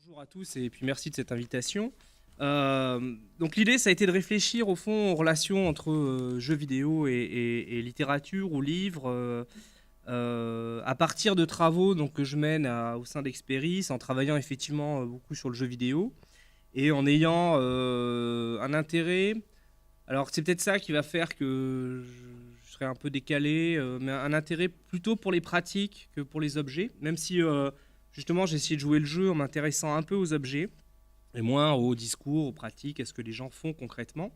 Bonjour à tous et puis merci de cette invitation. Donc l'idée, ça a été de réfléchir au fond aux relations entre jeux vidéo et littérature ou livres à partir de travaux donc, que je mène au sein d'Expéris en travaillant effectivement beaucoup sur le jeu vidéo et en ayant un intérêt. Alors c'est peut-être ça qui va faire que je serai un peu décalé, mais un intérêt plutôt pour les pratiques que pour les objets, même si justement j'ai essayé de jouer le jeu en m'intéressant un peu aux objets et moins aux discours, aux pratiques, à ce que les gens font concrètement.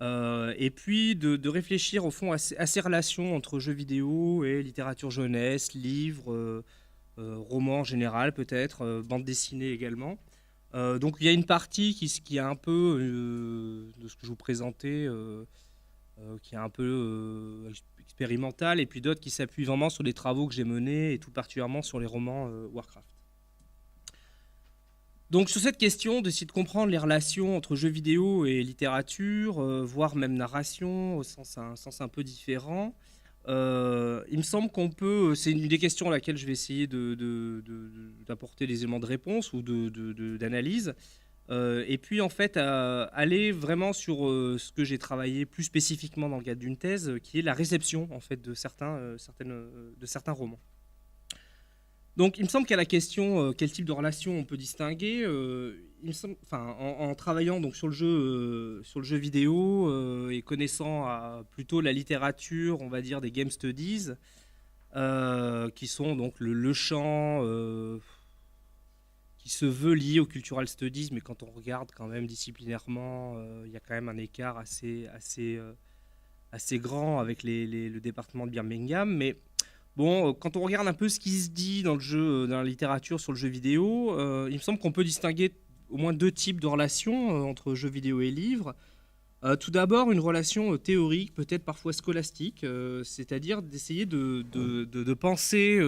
Et puis de réfléchir au fond à ces relations entre jeux vidéo et littérature jeunesse, livres, romans en général peut-être, bande dessinée également. Donc il y a une partie qui est un peu de ce que je vous présentais, qui est un peu expérimentale, et puis d'autres qui s'appuient vraiment sur les travaux que j'ai menés, et tout particulièrement sur les romans Warcraft. Donc sur cette question, d'essayer de comprendre les relations entre jeux vidéo et littérature, voire même narration, un sens un peu différent, il me semble qu'on peut, c'est une des questions à laquelle je vais essayer d'apporter des éléments de réponse ou d'analyse, et puis en fait aller vraiment sur ce que j'ai travaillé plus spécifiquement dans le cadre d'une thèse, qui est la réception en fait de certains romans. Donc, il me semble qu'à la question quel type de relation on peut distinguer, il me semble, enfin, en travaillant donc sur le jeu vidéo et connaissant plutôt la littérature, on va dire des game studies, qui sont donc le champ qui se veut lié au cultural studies, mais quand on regarde quand même disciplinairement, il y a quand même un écart assez grand avec le département de Birmingham, mais bon, quand on regarde un peu ce qui se dit dans le jeu, dans la littérature sur le jeu vidéo, il me semble qu'on peut distinguer au moins deux types de relations entre jeux vidéo et livres. Tout d'abord, une relation théorique, peut-être parfois scolastique, c'est-à-dire d'essayer de penser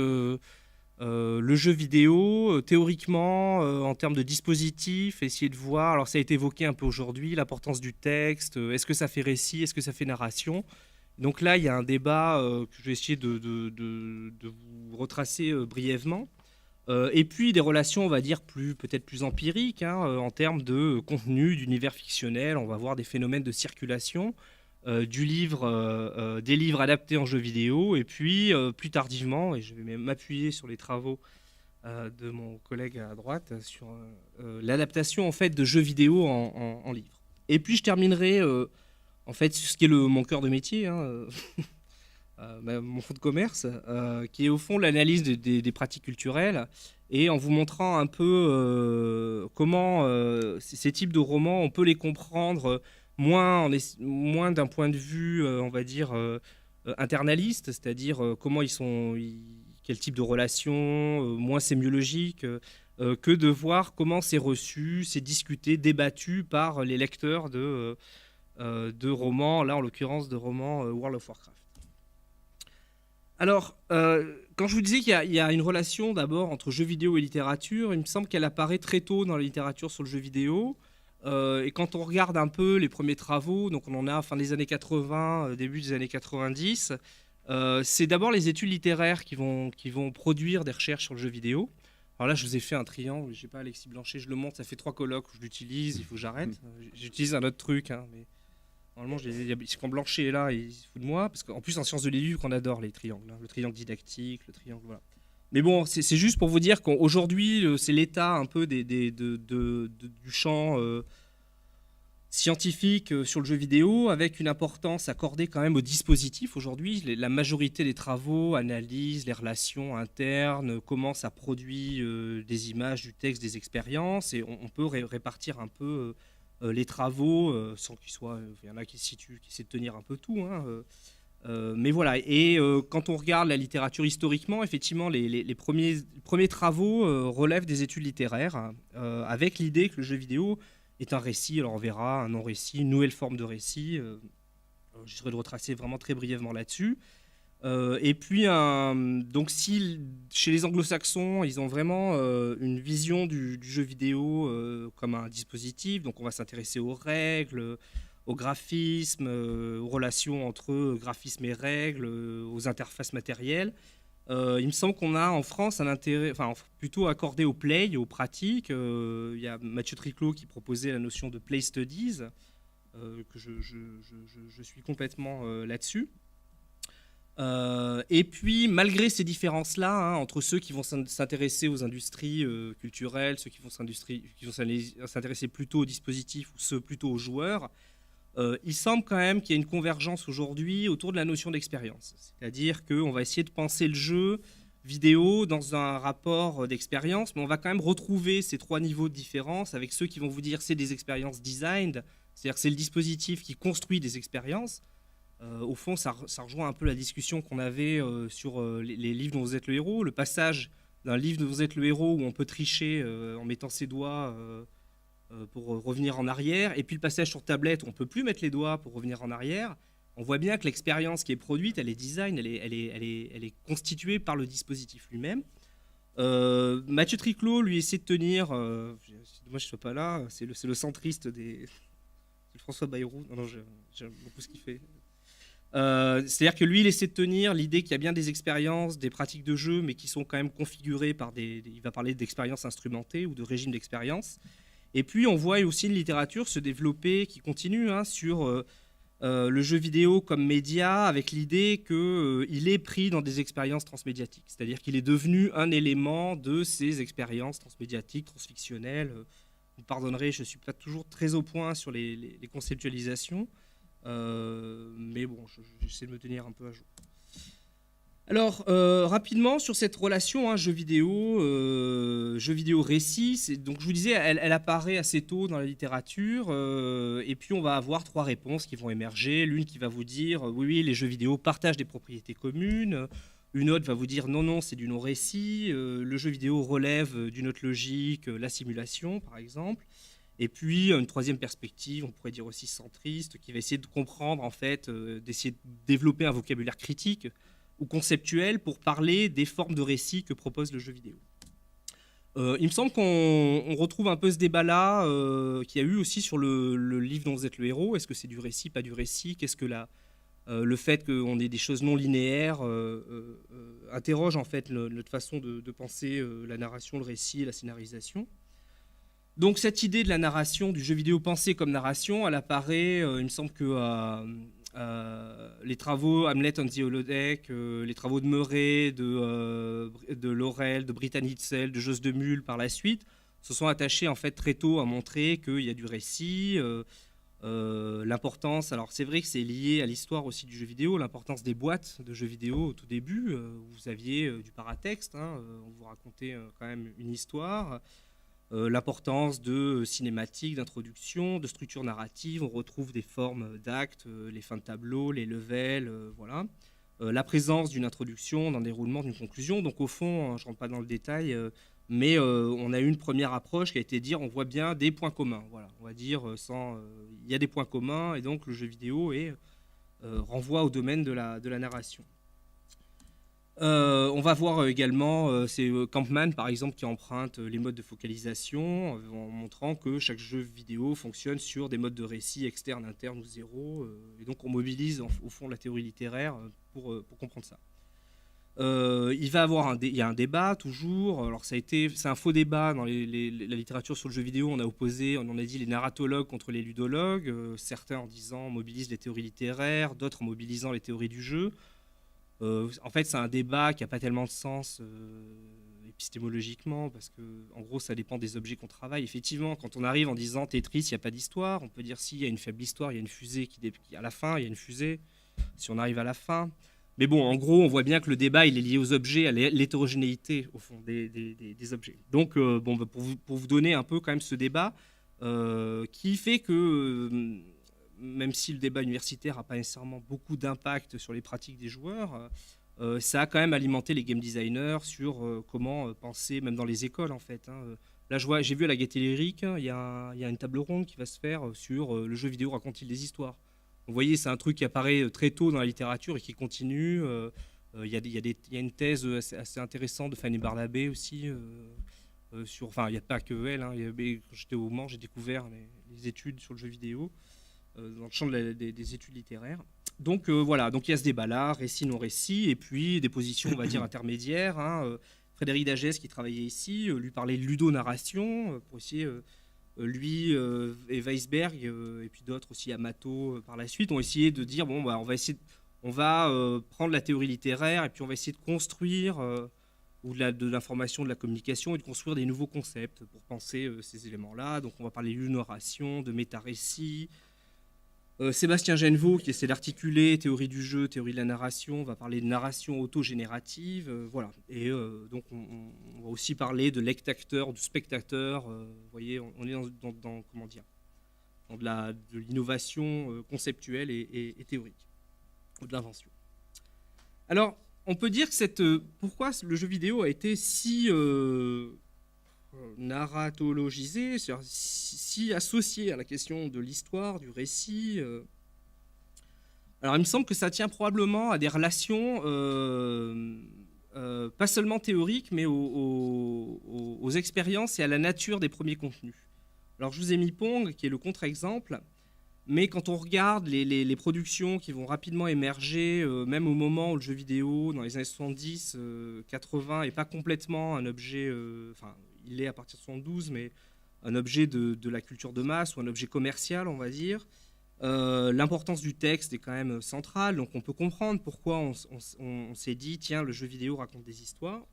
le jeu vidéo théoriquement en termes de dispositif, essayer de voir, alors ça a été évoqué un peu aujourd'hui, l'importance du texte, est-ce que ça fait récit, est-ce que ça fait narration. Donc là, il y a un débat que je vais essayer de vous retracer brièvement. Et puis des relations, on va dire, peut-être plus empiriques, hein, en termes de contenu, d'univers fictionnel. On va voir des phénomènes de circulation des livres adaptés en jeux vidéo. Et puis, plus tardivement, et je vais m'appuyer sur les travaux de mon collègue à droite, sur l'adaptation en fait, de jeux vidéo en livres. Et puis, je terminerai en fait, ce qui est mon cœur de métier, hein, mon fonds de commerce, qui est au fond l'analyse des pratiques culturelles, et en vous montrant un peu comment ces types de romans, on peut les comprendre moins d'un point de vue, on va dire, internaliste, c'est-à-dire quel type de relation, moins sémiologique, que de voir comment c'est reçu, c'est discuté, débattu par les lecteurs de romans, là en l'occurrence de romans World of Warcraft. Alors, quand je vous disais qu'il y a une relation d'abord entre jeux vidéo et littérature, il me semble qu'elle apparaît très tôt dans la littérature sur le jeu vidéo. Et quand on regarde un peu les premiers travaux, donc on en a à fin des années 80, début des années 90, c'est d'abord les études littéraires qui vont produire des recherches sur le jeu vidéo. Alors là, je vous ai fait un triangle, je sais pas, Alexis Blanchet, je le montre, ça fait 3 colloques où je l'utilise, il faut que j'arrête. J'utilise un autre truc, hein, mais normalement, quand Blanchet est là, il se fout de moi, parce qu'en plus, en sciences de l'élu, qu'on adore les triangles, hein, le triangle didactique, le triangle, voilà. Mais bon, c'est juste pour vous dire qu'aujourd'hui, c'est l'état un peu du champ scientifique sur le jeu vidéo, avec une importance accordée quand même au dispositif aujourd'hui. La majorité des travaux analysent les relations internes, comment ça produit des images, du texte, des expériences, et on peut répartir un peu les travaux sans qu'il soit... Il y en a qui essaient de tenir un peu tout, hein, mais voilà, et quand on regarde la littérature historiquement, effectivement, les premiers travaux relèvent des études littéraires, avec l'idée que le jeu vidéo est un récit, alors on verra, un non-récit, une nouvelle forme de récit. J'essaierai de retracer vraiment très brièvement là-dessus. Et puis, donc si chez les anglo-saxons, ils ont vraiment une vision du jeu vidéo comme un dispositif, donc on va s'intéresser aux règles, au graphisme, aux relations entre graphisme et règles, aux interfaces matérielles. Il me semble qu'on a en France un intérêt, enfin plutôt accordé au play, aux pratiques. Il y a Mathieu Triclot qui proposait la notion de play studies, que je suis complètement là-dessus. Et puis, malgré ces différences-là, hein, entre ceux qui vont s'intéresser aux industries culturelles, ceux qui vont s'intéresser plutôt aux dispositifs ou ceux plutôt aux joueurs, il semble quand même qu'il y a une convergence aujourd'hui autour de la notion d'expérience. C'est-à-dire qu'on va essayer de penser le jeu vidéo dans un rapport d'expérience, mais on va quand même retrouver ces trois niveaux de différence avec ceux qui vont vous dire c'est des expériences designed, c'est-à-dire que c'est le dispositif qui construit des expériences. Au fond, ça rejoint un peu la discussion qu'on avait sur les livres dont vous êtes le héros. Le passage d'un livre dont vous êtes le héros où on peut tricher en mettant ses doigts pour revenir en arrière, et puis le passage sur tablette où on ne peut plus mettre les doigts pour revenir en arrière. On voit bien que l'expérience qui est produite, elle est design, elle est constituée par le dispositif lui-même. Mathieu Triclot, lui, essaie de tenir. Moi, je ne suis pas là. C'est le centriste des. C'est le François Bayrou. Non, j'aime beaucoup ce qu'il fait. C'est-à-dire que lui, il essaie de tenir l'idée qu'il y a bien des expériences, des pratiques de jeu, mais qui sont quand même configurées par il va parler d'expériences instrumentées ou de régimes d'expérience. Et puis, on voit aussi une littérature se développer qui continue hein, sur le jeu vidéo comme média, avec l'idée qu'il est pris dans des expériences transmédiatiques. C'est-à-dire qu'il est devenu un élément de ces expériences transmédiatiques, transfictionnelles. Vous me pardonnerez, je ne suis pas toujours très au point sur les conceptualisations. Mais bon, j'essaie de me tenir un peu à jour. Alors, rapidement, sur cette relation hein, jeu vidéo récit, donc je vous disais, elle apparaît assez tôt dans la littérature, et puis on va avoir trois réponses qui vont émerger. L'une qui va vous dire, oui, les jeux vidéo partagent des propriétés communes. Une autre va vous dire, non, c'est du non-récit. Le jeu vidéo relève d'une autre logique, la simulation, par exemple. Et puis, une troisième perspective, on pourrait dire aussi centriste, qui va essayer de comprendre, en fait, d'essayer de développer un vocabulaire critique ou conceptuel pour parler des formes de récit que propose le jeu vidéo. Il me semble qu'on retrouve un peu ce débat-là qu'il y a eu aussi sur le livre dont vous êtes le héros. Est-ce que c'est du récit, pas du récit? Qu'est-ce que le fait qu'on ait des choses non linéaires interroge en fait notre façon de penser la narration, le récit et la scénarisation. Donc cette idée de la narration, du jeu vidéo pensé comme narration, elle apparaît, il me semble que les travaux Hamlet on the Holodeck, les travaux de Murray, de Laurel, de Brittany Hetzel, de Jos de Mul par la suite, se sont attachés en fait très tôt à montrer qu'il y a du récit, l'importance, alors c'est vrai que c'est lié à l'histoire aussi du jeu vidéo, l'importance des boîtes de jeux vidéo au tout début, où vous aviez du paratexte, hein, on vous racontait quand même une histoire. L'importance de cinématiques, d'introduction, de structure narrative. On retrouve des formes d'actes, les fins de tableau, les levels, voilà. La présence d'une introduction, d'un déroulement, d'une conclusion. Donc au fond, je ne rentre pas dans le détail, mais on a eu une première approche qui a été de dire on voit bien des points communs. Voilà, on va dire il y a des points communs et donc le jeu vidéo renvoie au domaine de la narration. On va voir également, c'est Campman par exemple qui emprunte les modes de focalisation en montrant que chaque jeu vidéo fonctionne sur des modes de récit externes, internes ou zéro. Et donc on mobilise au fond la théorie littéraire pour comprendre ça. Il y a un débat toujours. Alors c'est un faux débat dans la littérature sur le jeu vidéo. On a dit les narratologues contre les ludologues. Certains en disant on mobilise les théories littéraires, d'autres en mobilisant les théories du jeu. En fait, c'est un débat qui n'a pas tellement de sens épistémologiquement, parce que, en gros, ça dépend des objets qu'on travaille. Effectivement, quand on arrive en disant Tetris, il n'y a pas d'histoire, on peut dire s'il y a une faible histoire, il y a une fusée à la fin, il y a une fusée, si on arrive à la fin. Mais bon, en gros, on voit bien que le débat, il est lié aux objets, à l'hétérogénéité, au fond, des objets. Donc, pour vous donner un peu quand même ce débat, qui fait que même si le débat universitaire n'a pas nécessairement beaucoup d'impact sur les pratiques des joueurs, ça a quand même alimenté les game designers sur comment penser, même dans les écoles en fait. Hein. Là, j'ai vu à la Gaîté Lyrique, il y a une table ronde qui va se faire sur le jeu vidéo raconte-t-il des histoires. Vous voyez, c'est un truc qui apparaît très tôt dans la littérature et qui continue. Il y a une thèse assez intéressante de Fanny Barnabé aussi. Enfin, il n'y a pas que elle. Hein. Quand j'étais au Mans, j'ai découvert les études sur le jeu vidéo dans le champ des études littéraires. Donc voilà, donc il y a ce débat-là, récit, non-récit, et puis des positions, on va dire, intermédiaires, hein. Frédéric Dagès, qui travaillait ici, lui parlait de ludonarration, pour essayer, lui et Weisberg, et puis d'autres aussi, Amato, par la suite, ont essayé de dire, bon, bah, on va prendre la théorie littéraire, et puis on va essayer de construire, ou de l'information, de la communication, et de construire des nouveaux concepts pour penser ces éléments-là. Donc on va parler de ludonarration, de méta-récit. Sébastien Genevaux, qui essaie d'articuler théorie du jeu, théorie de la narration, va parler de narration autogénérative, voilà. Et donc on va aussi parler de lecte-acteur, du spectateur. Vous voyez, on est comment dire, dans de l'innovation conceptuelle et théorique, ou de l'invention. Alors, on peut dire que pourquoi le jeu vidéo a été si narratologisé, c'est-à-dire si associé à la question de l'histoire, du récit. Alors, il me semble que ça tient probablement à des relations pas seulement théoriques, mais aux expériences et à la nature des premiers contenus. Alors, je vous ai mis Pong, qui est le contre-exemple, mais quand on regarde les productions qui vont rapidement émerger, même au moment où le jeu vidéo, dans les années 70, 80, n'est pas complètement un objet, enfin, il est à partir de 72, mais un objet de la culture de masse ou un objet commercial, on va dire. L'importance du texte est quand même centrale, donc on peut comprendre pourquoi on s'est dit, tiens, le jeu vidéo raconte des histoires.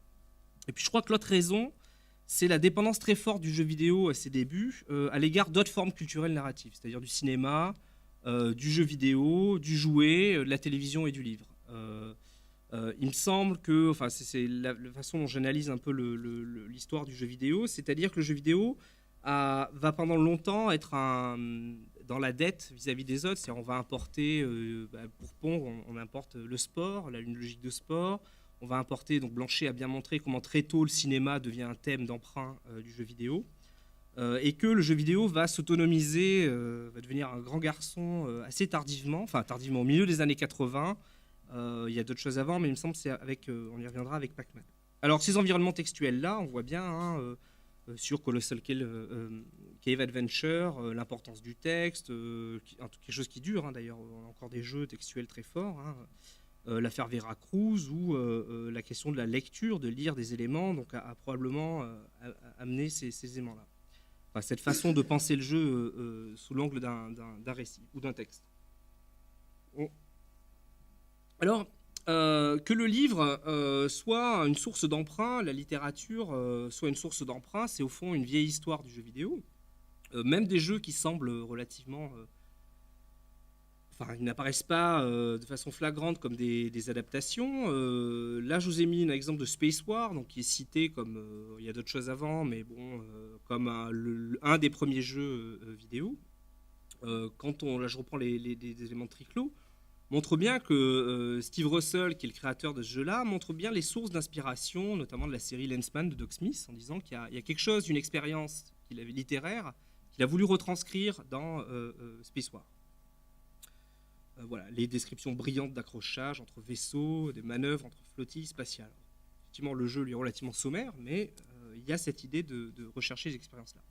Et puis je crois que l'autre raison, c'est la dépendance très forte du jeu vidéo à ses débuts à l'égard d'autres formes culturelles narratives, c'est-à-dire du cinéma, du jeu vidéo, du jouet, de la télévision et du livre. Il me semble que, enfin, c'est la façon dont j'analyse un peu l'histoire du jeu vidéo, c'est-à-dire que le jeu vidéo va pendant longtemps être dans la dette vis-à-vis des autres. C'est-à-dire on va importer, pour Pong, on importe le sport, une logique de sport. On va importer, donc Blanchet a bien montré comment très tôt le cinéma devient un thème d'emprunt du jeu vidéo. Et que le jeu vidéo va s'autonomiser, va devenir un grand garçon assez tardivement, enfin tardivement, au milieu des années 80. Il y a d'autres choses avant, mais il me semble que c'est on y reviendra avec Pac-Man. Alors ces environnements textuels-là, on voit bien sur Colossal Cave Adventure, l'importance du texte, quelque chose qui dure, d'ailleurs, on a encore des jeux textuels très forts, l'affaire Veracruz, ou la question de la lecture, de lire des éléments, donc a probablement amené ces éléments-là. Enfin, cette façon de penser le jeu sous l'angle d'un récit ou d'un texte. Bon. Alors, que le livre soit une source d'emprunt, la littérature soit une source d'emprunt, c'est au fond une vieille histoire du jeu vidéo. Même des jeux qui semblent relativement... Enfin, ils n'apparaissent pas de façon flagrante comme des adaptations. Là, je vous ai mis un exemple de Space War, donc, qui est cité comme... il y a d'autres choses avant, mais bon, comme un des premiers jeux vidéo. Là, je reprends des éléments de Triclo, montre bien que Steve Russell, qui est le créateur de ce jeu-là, montre bien les sources d'inspiration, notamment de la série Lensman de Doc Smith, en disant qu'il y a quelque chose, une expérience littéraire, qu'il a voulu retranscrire dans Space War. Voilà, les descriptions brillantes d'accrochage entre vaisseaux, des manœuvres entre flottilles spatiales. Effectivement, le jeu lui est relativement sommaire, mais il y a cette idée de rechercher ces expériences-là.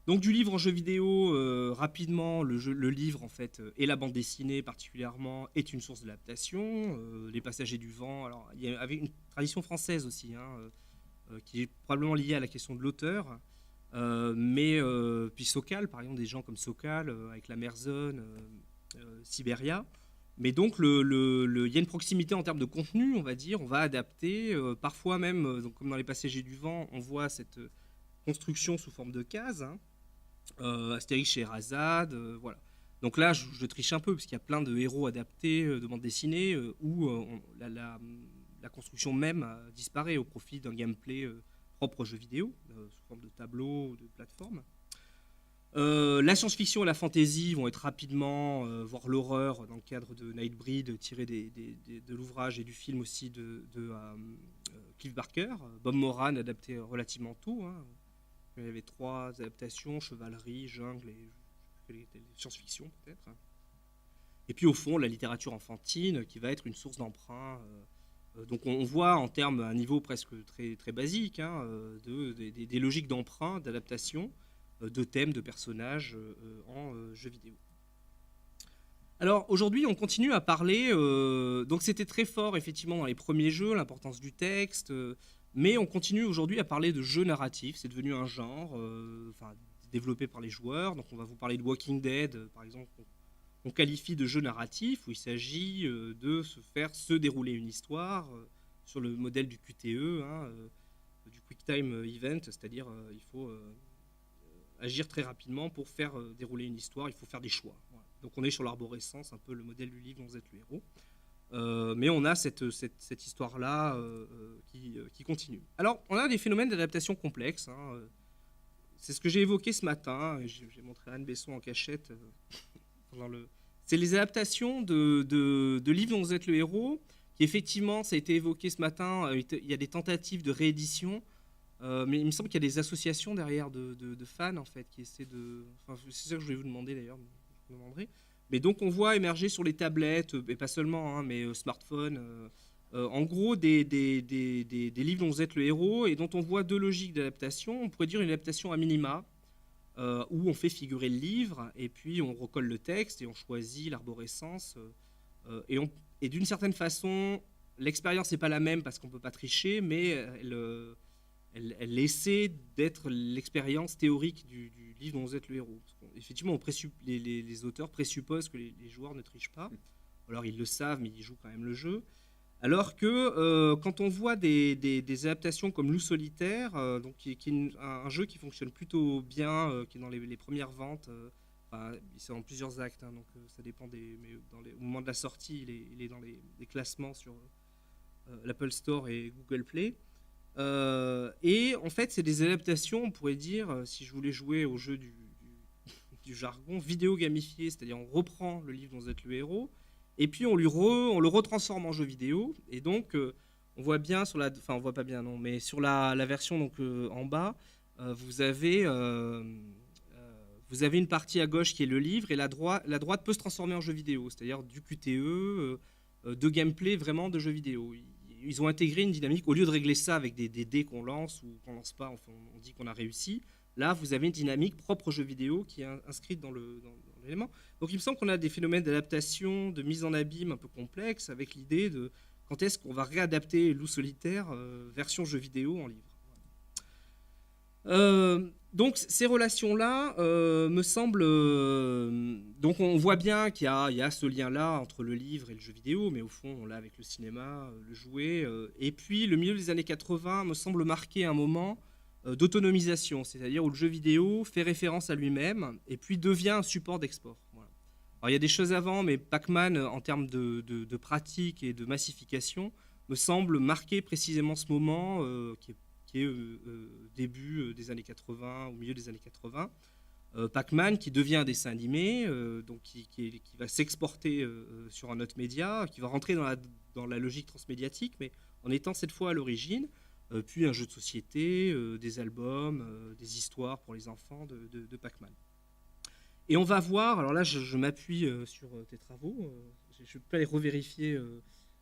Donc du livre en jeu vidéo, rapidement, le livre en fait, et la bande dessinée particulièrement, est une source d'adaptation. Les Passagers du Vent, alors il y avait une tradition française aussi, qui est probablement liée à la question de l'auteur, mais puis Sokal, par exemple, des gens comme Sokal, avec la Merzone, Sibéria. Mais donc il y a une proximité en termes de contenu, on va dire, on va adapter, parfois même, donc, comme dans Les Passagers du Vent, on voit cette construction sous forme de cases, Astérix chez Razad, voilà. Donc là, je triche un peu, parce qu'il y a plein de héros adaptés de bandes dessinées où la construction même disparaît au profit d'un gameplay propre aux jeux vidéo, sous forme de tableau, de plateforme. La science-fiction et la fantasy vont être rapidement, voire l'horreur, dans le cadre de Nightbreed, tiré de l'ouvrage et du film aussi de Clive Barker. Bob Moran adapté relativement tôt, Il y avait 3 adaptations, chevalerie, jungle et science-fiction peut-être. Et puis au fond, la littérature enfantine qui va être une source d'emprunt. Donc on voit en termes, à un niveau presque très, très basique, des logiques d'emprunt, d'adaptation de thèmes, de personnages en jeux vidéo. Alors aujourd'hui, on continue à parler. Donc c'était très fort effectivement dans les premiers jeux, l'importance du texte, mais on continue aujourd'hui à parler de jeux narratifs. C'est devenu un genre, enfin développé par les joueurs. Donc on va vous parler de Walking Dead, par exemple, qu'on qualifie de jeu narratif où il s'agit de se dérouler une histoire sur le modèle du QTE, hein, du Quick Time Event, c'est-à-dire il faut agir très rapidement pour faire dérouler une histoire, il faut faire des choix. Voilà. Donc on est sur l'arborescence, un peu le modèle du livre dont vous êtes le héros. Mais on a cette histoire-là qui continue. Alors, on a des phénomènes d'adaptation complexes. Hein, c'est ce que j'ai évoqué ce matin. J'ai montré à Anne Besson en cachette. C'est les adaptations de livres dont vous êtes le héros, qui effectivement, ça a été évoqué ce matin. Il y a des tentatives de réédition. Mais il me semble qu'il y a des associations derrière de fans en fait qui essaient de. Enfin, c'est ça que je voulais vous demander d'ailleurs. Je vous demanderai. Mais donc on voit émerger sur les tablettes, et pas seulement, hein, mais smartphones, en gros des livres dont vous êtes le héros et dont on voit deux logiques d'adaptation. On pourrait dire une adaptation à minima, où on fait figurer le livre et puis on recolle le texte et on choisit l'arborescence. Et d'une certaine façon, l'expérience n'est pas la même parce qu'on ne peut pas tricher, mais elle essaie d'être l'expérience théorique du livre dont vous êtes le héros. Effectivement, les auteurs présupposent que les joueurs ne trichent pas. Alors ils le savent, mais ils jouent quand même le jeu. Alors que quand on voit des adaptations comme Loup solitaire, donc qui est un jeu qui fonctionne plutôt bien, qui est dans les premières ventes, enfin, c'est en plusieurs actes, hein, donc ça dépend mais au moment de la sortie, il est dans les classements sur l'Apple Store et Google Play. Et en fait, c'est des adaptations, on pourrait dire, si je voulais jouer au jeu du jargon, vidéo gamifié, c'est-à-dire on reprend le livre dont vous êtes le héros, et puis on le retransforme en jeu vidéo, et donc on voit bien enfin on voit pas bien non, mais sur la version donc en bas, vous avez une partie à gauche qui est le livre, et la droite peut se transformer en jeu vidéo, c'est-à-dire du QTE, de gameplay vraiment de jeu vidéo. Ils ont intégré une dynamique, au lieu de régler ça avec des dés qu'on lance ou qu'on lance pas, enfin, on dit qu'on a réussi. Là, vous avez une dynamique propre au jeu vidéo qui est inscrite dans l'élément. Donc il me semble qu'on a des phénomènes d'adaptation, de mise en abîme un peu complexes, avec l'idée de quand est-ce qu'on va réadapter Loup solitaire version jeu vidéo en livre. Donc ces relations-là me semblent... donc on voit bien qu'il y a ce lien-là entre le livre et le jeu vidéo, mais au fond on l'a avec le cinéma, le jouet. Et puis le milieu des années 80 me semble marquer un moment d'autonomisation, c'est-à-dire où le jeu vidéo fait référence à lui-même et puis devient un support d'export. Voilà. Alors il y a des choses avant, mais Pac-Man, en termes de pratique et de massification, me semble marquer précisément ce moment qui est début des années 80, au milieu des années 80. Pac-Man qui devient un dessin animé, donc qui va s'exporter sur un autre média, qui va rentrer dans la logique transmédiatique, mais en étant cette fois à l'origine, puis un jeu de société, des albums, des histoires pour les enfants de Pac-Man. Et on va voir, alors là je m'appuie sur tes travaux, je peux les revérifier,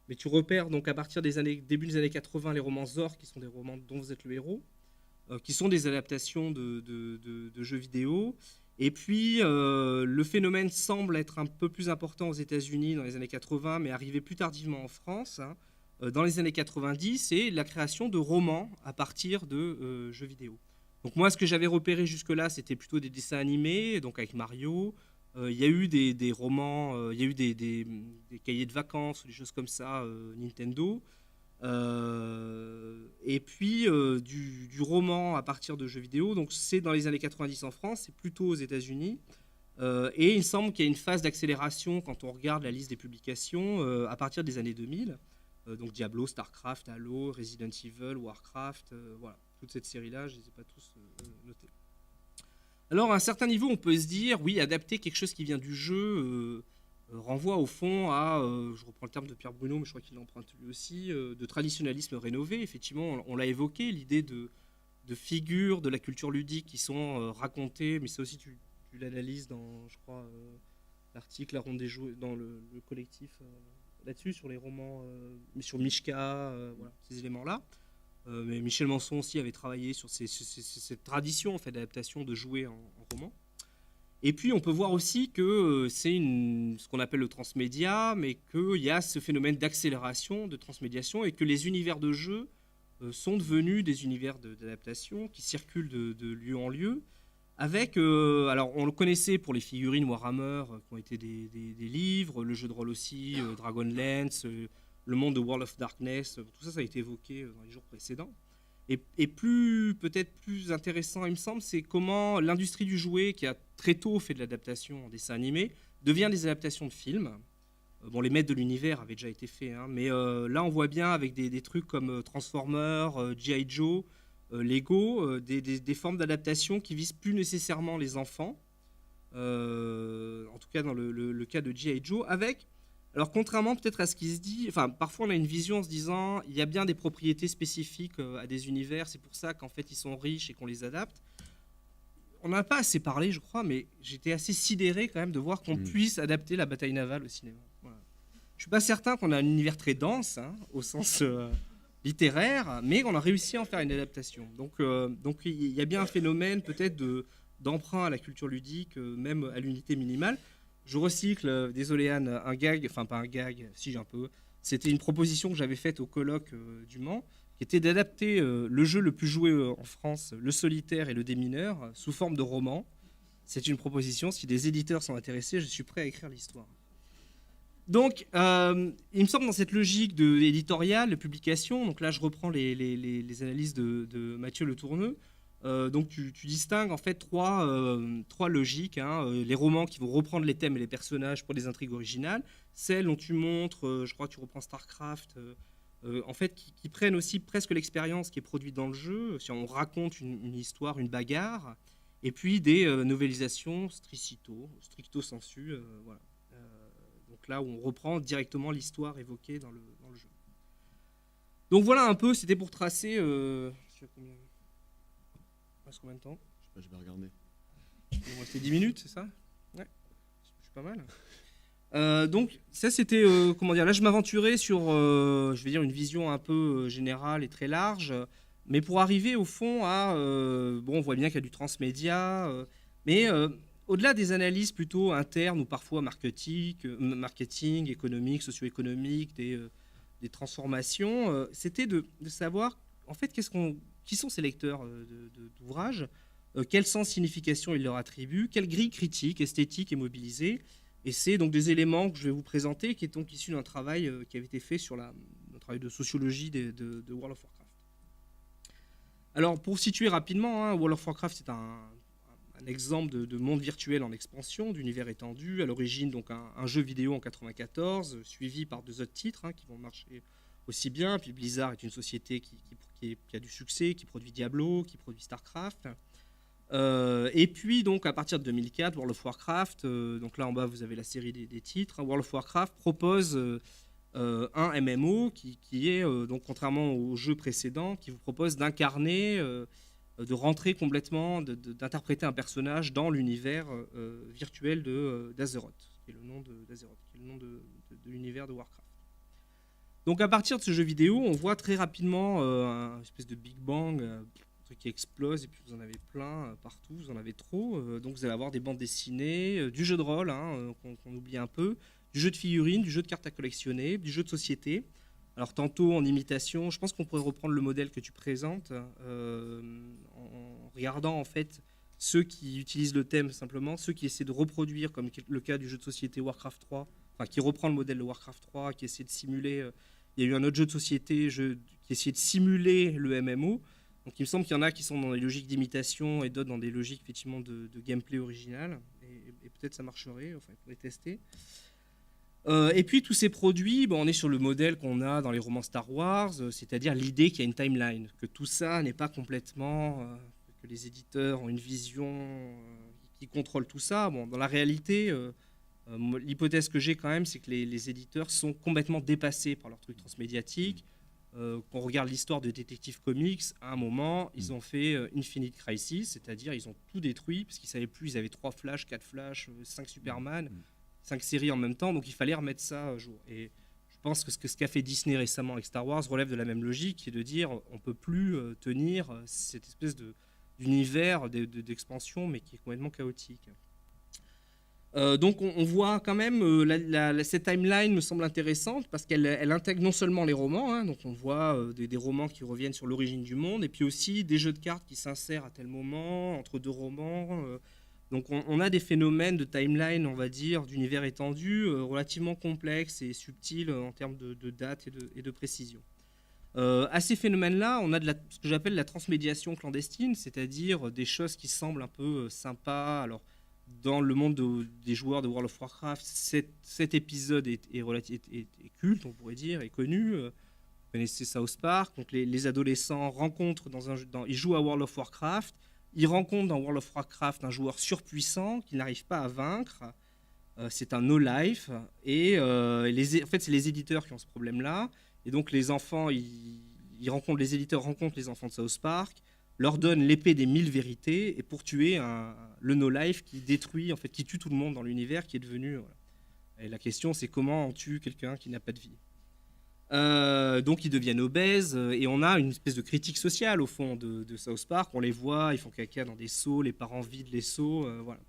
mais tu repères donc à partir début des années 80 les romans Zor, qui sont des romans dont vous êtes le héros, qui sont des adaptations de jeux vidéo. Et puis le phénomène semble être un peu plus important aux États-Unis dans les années 80, mais arrivé plus tardivement en France, hein, dans les années 90, c'est la création de romans à partir de jeux vidéo. Donc moi, ce que j'avais repéré jusque-là, c'était plutôt des dessins animés, donc avec Mario. Il y a eu des romans, il y a eu des cahiers de vacances, des choses comme ça, Nintendo. Et puis du roman à partir de jeux vidéo, donc c'est dans les années 90 en France, c'est plutôt aux États-Unis. Et il semble qu'il y a une phase d'accélération quand on regarde la liste des publications à partir des années 2000. Donc Diablo, Starcraft, Halo, Resident Evil, Warcraft, voilà, toute cette série-là, je ne les ai pas tous notés. Alors à un certain niveau, on peut se dire, oui, adapter quelque chose qui vient du jeu renvoie au fond à, je reprends le terme de Pierre Bruno, mais je crois qu'il l'emprunte lui aussi, de traditionnalisme rénové. Effectivement, on l'a évoqué, l'idée de figures de la culture ludique qui sont racontées, mais ça aussi tu l'analyses dans, je crois, l'article La Ronde des Jouets, dans le collectif là-dessus, sur les romans, sur Mishka, voilà, ces éléments-là. Mais Michel Manson aussi avait travaillé sur cette tradition en fait, d'adaptation de jouets en roman. Et puis, on peut voir aussi que c'est ce qu'on appelle le transmédia, mais qu'il y a ce phénomène d'accélération, de transmédiation, et que les univers de jeu sont devenus des univers d'adaptation qui circulent de lieu en lieu. Avec, alors on le connaissait pour les figurines Warhammer, qui ont été des livres, le jeu de rôle aussi, Dragonlance, le monde de World of Darkness, tout ça, ça a été évoqué dans les jours précédents. Et peut-être plus intéressant, il me semble, c'est comment l'industrie du jouet, qui a très tôt fait de l'adaptation en dessin animé, devient des adaptations de films. Bon, les maîtres de l'univers avaient déjà été faits, hein, mais là, on voit bien avec des trucs comme Transformers, G.I. Joe, Lego, des formes d'adaptation qui visent plus nécessairement les enfants, en tout cas dans le cas de G.I. Joe, avec... Alors, contrairement peut-être à ce qui se dit, enfin, parfois on a une vision en se disant il y a bien des propriétés spécifiques à des univers, c'est pour ça qu'en fait ils sont riches et qu'on les adapte. On n'en a pas assez parlé, je crois, mais j'étais assez sidéré quand même de voir qu'on puisse adapter la bataille navale au cinéma. Voilà. Je suis pas certain qu'on a un univers très dense, hein, au sens littéraire, mais on a réussi à en faire une adaptation. Donc il y a bien un phénomène peut-être d'emprunt à la culture ludique, même à l'unité minimale. Je recycle, désolé Anne, un gag, enfin pas un gag, si un peu. C'était une proposition que j'avais faite au colloque du Mans, qui était d'adapter le jeu le plus joué en France, le solitaire et le démineur, sous forme de roman. C'est une proposition, si des éditeurs sont intéressés, je suis prêt à écrire l'histoire. Donc, il me semble dans cette logique éditoriale, de publication, donc là je reprends les analyses de Mathieu Le Tourneux, donc tu distingues en fait trois logiques, hein, les romans qui vont reprendre les thèmes et les personnages pour des intrigues originales, celles dont tu montres, je crois que tu reprends StarCraft, en fait qui prennent aussi presque l'expérience qui est produite dans le jeu, si on raconte une histoire, une bagarre, et puis des novélisations stricto sensu, voilà. Donc là où on reprend directement l'histoire évoquée dans le jeu. Donc voilà un peu, c'était pour tracer... Il reste combien de temps? Je sais pas, je vais regarder. Il me restait 10 minutes, c'est ça? Ouais, c'est pas mal. Donc ça c'était, comment dire, là je m'aventurais sur, je vais dire, une vision un peu générale et très large, mais pour arriver au fond à, bon on voit bien qu'il y a du transmédia, mais au-delà des analyses plutôt internes ou parfois marketing économique, socio-économique, des transformations, c'était de savoir en fait qui sont ces lecteurs d'ouvrages, quel sens, signification ils leur attribuent, quelle grille critique, esthétique est mobilisée. Et c'est donc des éléments que je vais vous présenter qui est donc issu d'un travail qui avait été fait sur un travail de sociologie de World of Warcraft. Alors pour situer rapidement, hein, World of Warcraft c'est un exemple de monde virtuel en expansion, d'univers étendu, à l'origine donc un jeu vidéo en 94, suivi par 2 autres titres hein, qui vont marcher aussi bien. Puis Blizzard est une société qui a du succès, qui produit Diablo, qui produit StarCraft. Et puis donc à partir de 2004, World of Warcraft, donc là en bas vous avez la série des titres, hein, World of Warcraft propose un MMO qui est, donc contrairement aux jeux précédents, qui vous propose d'incarner, de rentrer complètement, d'interpréter un personnage dans l'univers virtuel d'Azeroth, qui est le nom d'Azeroth, qui est le nom de l'univers de Warcraft. Donc à partir de ce jeu vidéo, on voit très rapidement une espèce de Big Bang, un truc qui explose, et puis vous en avez plein partout, vous en avez trop. Donc vous allez avoir des bandes dessinées, du jeu de rôle, hein, qu'on oublie un peu, du jeu de figurines, du jeu de cartes à collectionner, du jeu de société. Alors tantôt en imitation, je pense qu'on pourrait reprendre le modèle que tu présentes, en regardant en fait ceux qui utilisent le thème simplement, ceux qui essaient de reproduire, comme le cas du jeu de société Warcraft 3, enfin qui reprend le modèle de Warcraft 3, qui essaie de simuler... il y a eu un autre jeu de société qui essayait de simuler le MMO. Donc il me semble qu'il y en a qui sont dans des logiques d'imitation et d'autres dans des logiques effectivement de gameplay original. Et peut-être ça marcherait, enfin il faudrait tester. Et puis tous ces produits, bon, on est sur le modèle qu'on a dans les romans Star Wars, c'est-à-dire l'idée qu'il y a une timeline, que tout ça n'est pas complètement... que les éditeurs ont une vision qui contrôle tout ça. Bon, dans la réalité... l'hypothèse que j'ai quand même, c'est que les éditeurs sont complètement dépassés par leur truc transmédiatique. Quand on regarde l'histoire de Detective Comics, à un moment, ils ont fait Infinite Crisis, c'est-à-dire ils ont tout détruit, parce qu'ils ne savaient plus, ils avaient 3 Flash, 4 Flash, 5 Superman, 5 séries en même temps, donc il fallait remettre ça à jour. Et je pense que ce qu'a fait Disney récemment avec Star Wars relève de la même logique, qui est de dire on ne peut plus tenir cette espèce d'univers d'expansion, mais qui est complètement chaotique. Donc on voit quand même, cette timeline me semble intéressante parce qu'elle intègre non seulement les romans, hein, donc on voit des romans qui reviennent sur l'origine du monde, et puis aussi des jeux de cartes qui s'insèrent à tel moment, entre deux romans. Donc on a des phénomènes de timeline, on va dire, d'univers étendu, relativement complexes et subtils en termes de date et de précision. À ces phénomènes-là, on a ce que j'appelle la transmédiation clandestine, c'est-à-dire des choses qui semblent un peu sympas. Alors, dans le monde des joueurs de World of Warcraft, cet épisode est culte, on pourrait dire, est connu. Vous connaissez South Park, donc les adolescents rencontrent ils jouent à World of Warcraft, ils rencontrent dans World of Warcraft un joueur surpuissant qu'ils n'arrivent pas à vaincre. C'est un no-life, et en fait, c'est les éditeurs qui ont ce problème-là. Et donc les enfants, les éditeurs rencontrent les enfants de South Park, leur donnent l'épée des 1000 vérités, et pour tuer le no-life qui détruit, en fait, qui tue tout le monde dans l'univers, qui est devenu. Voilà. Et la question, c'est comment on tue quelqu'un qui n'a pas de vie. Donc ils deviennent obèses, et on a une espèce de critique sociale au fond de South Park. On les voit, ils font caca dans des seaux, les parents vident les seaux, voilà.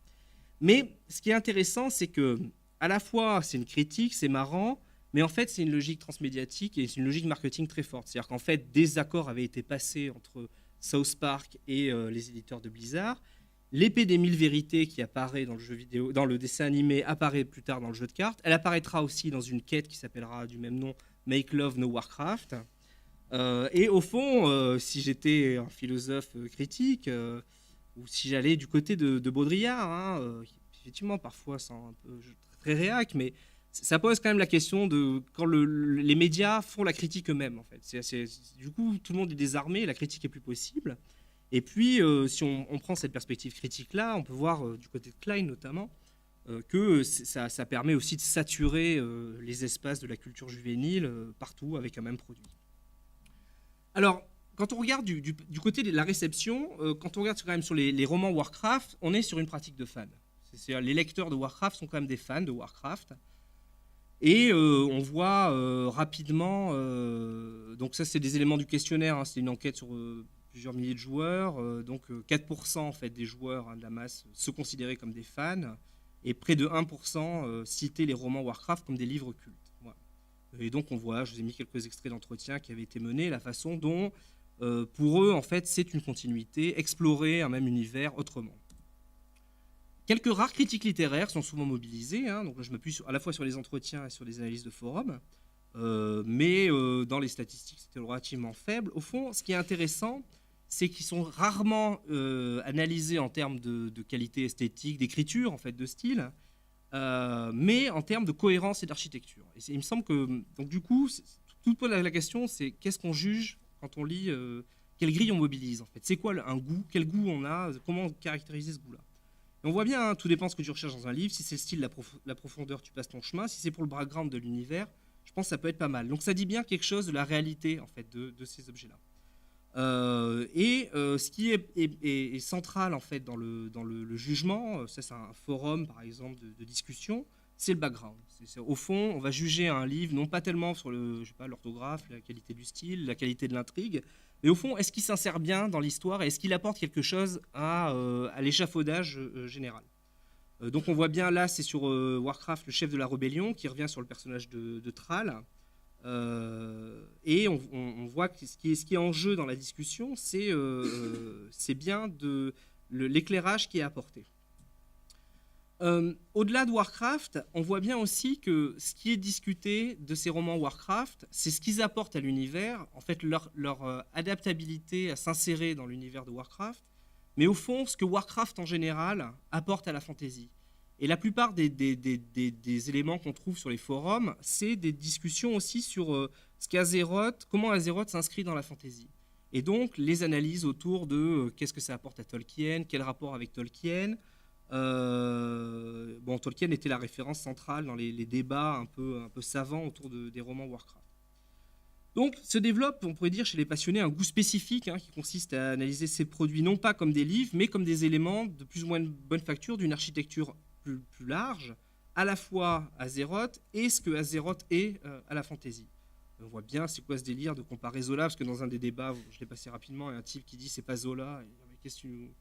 Mais ce qui est intéressant, c'est que à la fois c'est une critique, c'est marrant, mais en fait c'est une logique transmédiatique et c'est une logique marketing très forte. C'est-à-dire qu'en fait des accords avaient été passés entre South Park et les éditeurs de Blizzard. L'épée des 1000 vérités qui apparaît dans le jeu vidéo, dans le dessin animé, apparaît plus tard dans le jeu de cartes. Elle apparaîtra aussi dans une quête qui s'appellera du même nom, Make Love No Warcraft. Et au fond, si j'étais un philosophe critique, ou si j'allais du côté de Baudrillard, hein, effectivement, parfois c'est un peu très réac, mais ça pose quand même la question de quand les médias font la critique eux-mêmes, en fait. Du coup, tout le monde est désarmé, la critique est plus possible. Et puis, si on prend cette perspective critique-là, on peut voir, du côté de Klein notamment, que ça permet aussi de saturer les espaces de la culture juvénile partout avec un même produit. Alors, quand on regarde du côté de la réception, quand on regarde quand même sur les romans Warcraft, on est sur une pratique de fan. Les lecteurs de Warcraft sont quand même des fans de Warcraft. Et on voit rapidement, donc ça c'est des éléments du questionnaire, hein, c'est une enquête sur plusieurs milliers de joueurs, donc 4% en fait des joueurs, hein, de la masse se considéraient comme des fans, et près de 1% citaient les romans Warcraft comme des livres cultes. Voilà. Et donc on voit, je vous ai mis quelques extraits d'entretien qui avaient été menés, la façon dont pour eux en fait c'est une continuité, explorer un même univers autrement. Quelques rares critiques littéraires sont souvent mobilisées, hein, donc là, je m'appuie à la fois sur les entretiens et sur les analyses de forums, mais dans les statistiques, c'était relativement faible. Au fond, ce qui est intéressant, c'est qu'ils sont rarement analysés en termes de qualité esthétique, d'écriture, en fait, de style, mais en termes de cohérence et d'architecture. Et il me semble que, donc du coup, toute la question, c'est qu'est-ce qu'on juge quand on lit, quelle grille on mobilise, en fait. C'est quoi un goût, quel goût on a, comment caractériser ce goût-là. Et on voit bien, hein, tout dépend de ce que tu recherches dans un livre. Si c'est le style, la profondeur, tu passes ton chemin. Si c'est pour le background de l'univers, je pense que ça peut être pas mal. Donc ça dit bien quelque chose de la réalité en fait de ces objets-là. Ce qui est central en fait dans le jugement, ça c'est un forum par exemple de discussion, c'est le background. Au fond, on va juger un livre non pas tellement sur l'orthographe, la qualité du style, la qualité de l'intrigue, mais au fond, est-ce qu'il s'insère bien dans l'histoire et est-ce qu'il apporte quelque chose à l'échafaudage général. Donc on voit bien là, c'est sur Warcraft, le chef de la rébellion, qui revient sur le personnage de Thrall. Et on voit que ce qui est en jeu dans la discussion, c'est bien l'éclairage qui est apporté. Au-delà de Warcraft, on voit bien aussi que ce qui est discuté de ces romans Warcraft, c'est ce qu'ils apportent à l'univers, en fait leur adaptabilité à s'insérer dans l'univers de Warcraft, mais au fond ce que Warcraft en général apporte à la fantasy. Et la plupart des éléments qu'on trouve sur les forums, c'est des discussions aussi sur comment Azeroth s'inscrit dans la fantasy. Et donc les analyses autour de qu'est-ce que ça apporte à Tolkien, quel rapport avec Tolkien. Tolkien était la référence centrale dans les débats un peu savants autour des romans Warcraft. Donc se développe, on pourrait dire, chez les passionnés un goût spécifique, hein, qui consiste à analyser ces produits non pas comme des livres, mais comme des éléments de plus ou moins bonne facture d'une architecture plus large, à la fois Azeroth et ce que Azeroth est à la fantasy. On voit bien c'est quoi ce délire de comparer Zola, parce que dans un des débats, je l'ai passé rapidement, il y a un type qui dit c'est pas Zola, et, mais qu'est-ce que tu...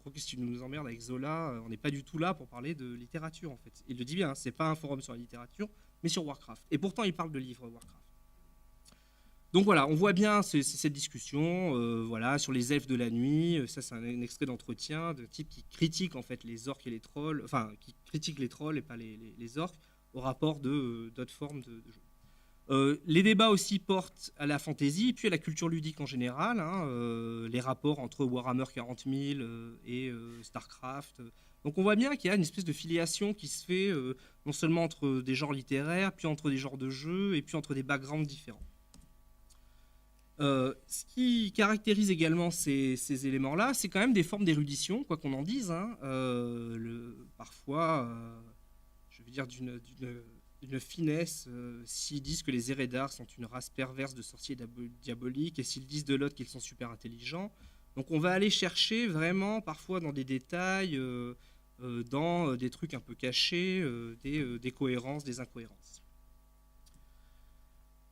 Donc, qu'est-ce que tu nous emmerdes avec Zola? On n'est pas du tout là pour parler de littérature, en fait. Il le dit bien, hein, c'est pas un forum sur la littérature, mais sur Warcraft. Et pourtant, il parle de livres Warcraft. Donc voilà, on voit bien cette discussion voilà, sur les elfes de la nuit. Ça, c'est un extrait d'entretien de type qui critique en fait les orques et les trolls, enfin, qui critique les trolls et pas les orques au rapport d'autres formes de jeux. Les débats aussi portent à la fantasy, puis à la culture ludique en général, hein, les rapports entre Warhammer 40 000 et Starcraft. Donc on voit bien qu'il y a une espèce de filiation qui se fait non seulement entre des genres littéraires, puis entre des genres de jeux, et puis entre des backgrounds différents. Ce qui caractérise également ces éléments-là, c'est quand même des formes d'érudition, quoi qu'on en dise, hein. Parfois, je veux dire d'une finesse, s'ils disent que les Eredar sont une race perverse de sorciers diaboliques, et s'ils disent de l'autre qu'ils sont super intelligents. Donc on va aller chercher vraiment, parfois dans des détails, dans des trucs un peu cachés, des cohérences, des incohérences.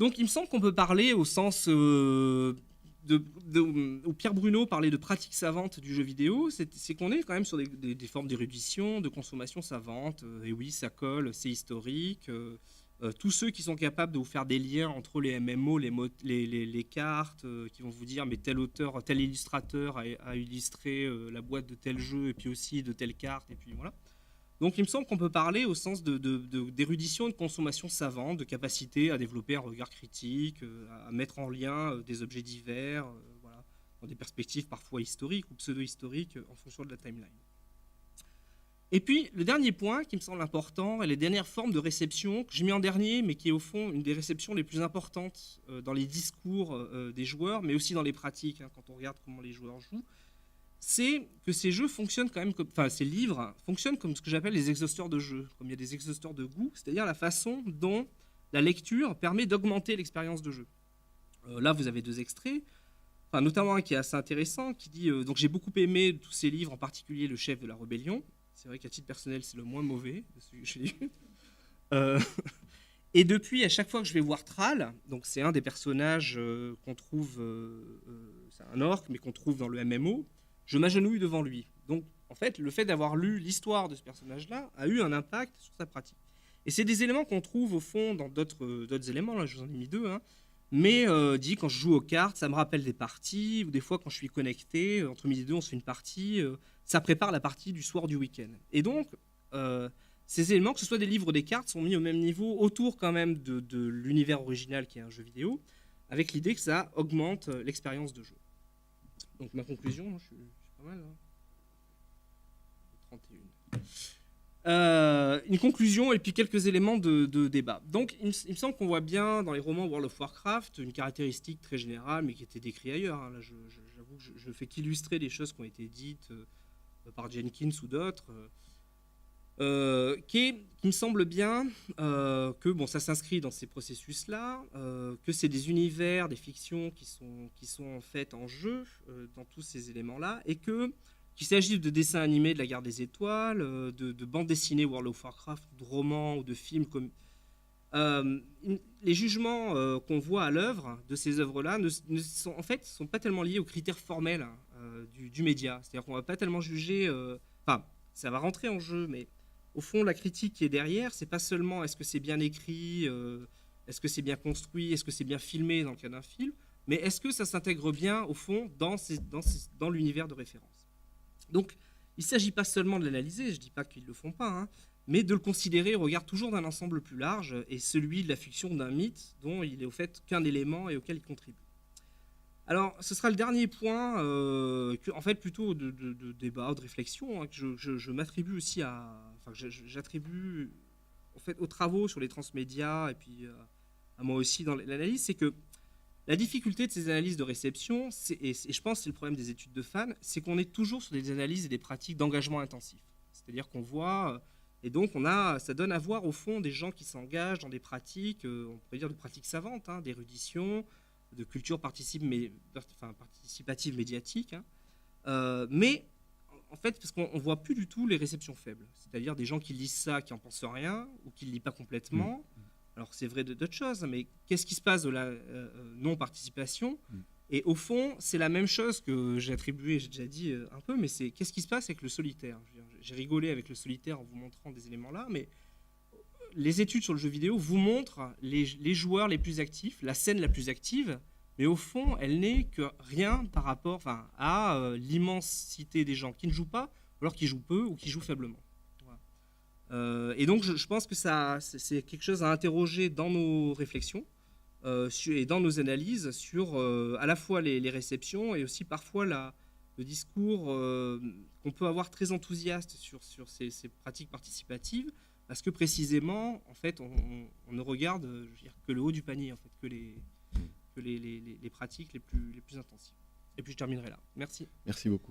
Donc il me semble qu'on peut parler au sens où Pierre Bruno parlait de pratique savante du jeu vidéo, c'est qu'on est quand même sur des formes d'érudition, de consommation savante. Et oui, ça colle, c'est historique. Tous ceux qui sont capables de vous faire des liens entre les MMO, les cartes, qui vont vous dire mais tel auteur, tel illustrateur a illustré la boîte de tel jeu et puis aussi de telle carte, et puis voilà. Donc il me semble qu'on peut parler au sens d'érudition et de consommation savante, de capacité à développer un regard critique, à mettre en lien des objets divers, voilà, dans des perspectives parfois historiques ou pseudo-historiques en fonction de la timeline. Et puis le dernier point qui me semble important est les dernières formes de réception que j'ai mis en dernier, mais qui est au fond une des réceptions les plus importantes dans les discours des joueurs, mais aussi dans les pratiques, hein, quand on regarde comment les joueurs jouent. C'est que ces jeux fonctionnent quand même comme, enfin ces livres fonctionnent comme ce que j'appelle les exhausteurs de jeu, comme il y a des exhausteurs de goût, c'est-à-dire la façon dont la lecture permet d'augmenter l'expérience de jeu. Là, vous avez deux extraits, enfin notamment un qui est assez intéressant, qui dit donc j'ai beaucoup aimé tous ces livres, en particulier Le Chef de la Rébellion. C'est vrai qu'à titre personnel, c'est le moins mauvais de celui que j'ai lu. Et depuis, à chaque fois que je vais voir Thrall, donc c'est un des personnages qu'on trouve, c'est un orc, mais qu'on trouve dans le MMO. Je m'agenouille devant lui. Donc, en fait, le fait d'avoir lu l'histoire de ce personnage-là a eu un impact sur sa pratique. Et c'est des éléments qu'on trouve, au fond, dans d'autres éléments. Là, je vous en ai mis deux. Hein. Mais, dit, quand je joue aux cartes, ça me rappelle des parties. Ou des fois, quand je suis connecté, entre midi et deux, on se fait une partie. Ça prépare la partie du soir du week-end. Et donc, ces éléments, que ce soit des livres ou des cartes, sont mis au même niveau, autour quand même de l'univers original qui est un jeu vidéo, avec l'idée que ça augmente l'expérience de jeu. Donc ma conclusion, je suis pas mal, hein. 31. Une conclusion et puis quelques éléments de débat. Donc il me semble qu'on voit bien dans les romans World of Warcraft une caractéristique très générale, mais qui était décrite ailleurs. Hein. Là, j'avoue que je fais qu'illustrer des choses qui ont été dites par Jenkins ou d'autres. Qui me semble bien que bon, ça s'inscrit dans ces processus-là, que c'est des univers, des fictions qui sont en fait en jeu dans tous ces éléments-là, et qu'il s'agit de dessins animés de la Guerre des Étoiles, de bandes dessinées World of Warcraft, de romans ou de films comme les jugements qu'on voit à l'œuvre de ces œuvres-là sont pas tellement liés aux critères formels du média. C'est-à-dire qu'on va pas tellement juger. Enfin, ça va rentrer en jeu, mais au fond, la critique qui est derrière, c'est pas seulement est-ce que c'est bien écrit, est-ce que c'est bien construit, est-ce que c'est bien filmé dans le cas d'un film, mais est-ce que ça s'intègre bien, au fond, dans l'univers de référence. Donc, il ne s'agit pas seulement de l'analyser, je ne dis pas qu'ils ne le font pas, hein, mais de le considérer au regard toujours d'un ensemble plus large, et celui de la fiction d'un mythe dont il est au fait qu'un élément et auquel il contribue. Alors, ce sera le dernier point, en fait, plutôt de débat, de réflexion, hein, que je m'attribue aussi j'attribue en fait, aux travaux sur les transmédias et puis à moi aussi dans l'analyse, c'est que la difficulté de ces analyses de réception, et je pense que c'est le problème des études de fans, c'est qu'on est toujours sur des analyses et des pratiques d'engagement intensif. C'est-à-dire qu'on voit, et donc ça donne à voir au fond des gens qui s'engagent dans des pratiques, on pourrait dire de pratiques savantes, hein, d'érudition, de culture participative médiatique, hein. Mais en fait, parce qu'on ne voit plus du tout les réceptions faibles. C'est-à-dire des gens qui lisent ça, qui n'en pensent rien, ou qui ne lisent pas complètement. Alors c'est vrai de d'autres choses, mais qu'est-ce qui se passe de la non-participation ? Et au fond, c'est la même chose que j'ai attribué, j'ai déjà dit un peu, mais c'est qu'est-ce qui se passe avec le solitaire? Je veux dire, j'ai rigolé avec le solitaire en vous montrant des éléments là, mais les études sur le jeu vidéo vous montrent les joueurs les plus actifs, la scène la plus active, mais au fond, elle n'est que rien par rapport à l'immensité des gens qui ne jouent pas, ou alors qui jouent peu ou qui jouent faiblement. Voilà. Et donc, je pense que c'est quelque chose à interroger dans nos réflexions et dans nos analyses sur à la fois les réceptions et aussi parfois le discours qu'on peut avoir très enthousiaste sur ces pratiques participatives, parce que précisément, en fait, on ne regarde je veux dire, que le haut du panier, en fait, que les pratiques les plus intensives. Et puis je terminerai là. Merci. Merci beaucoup.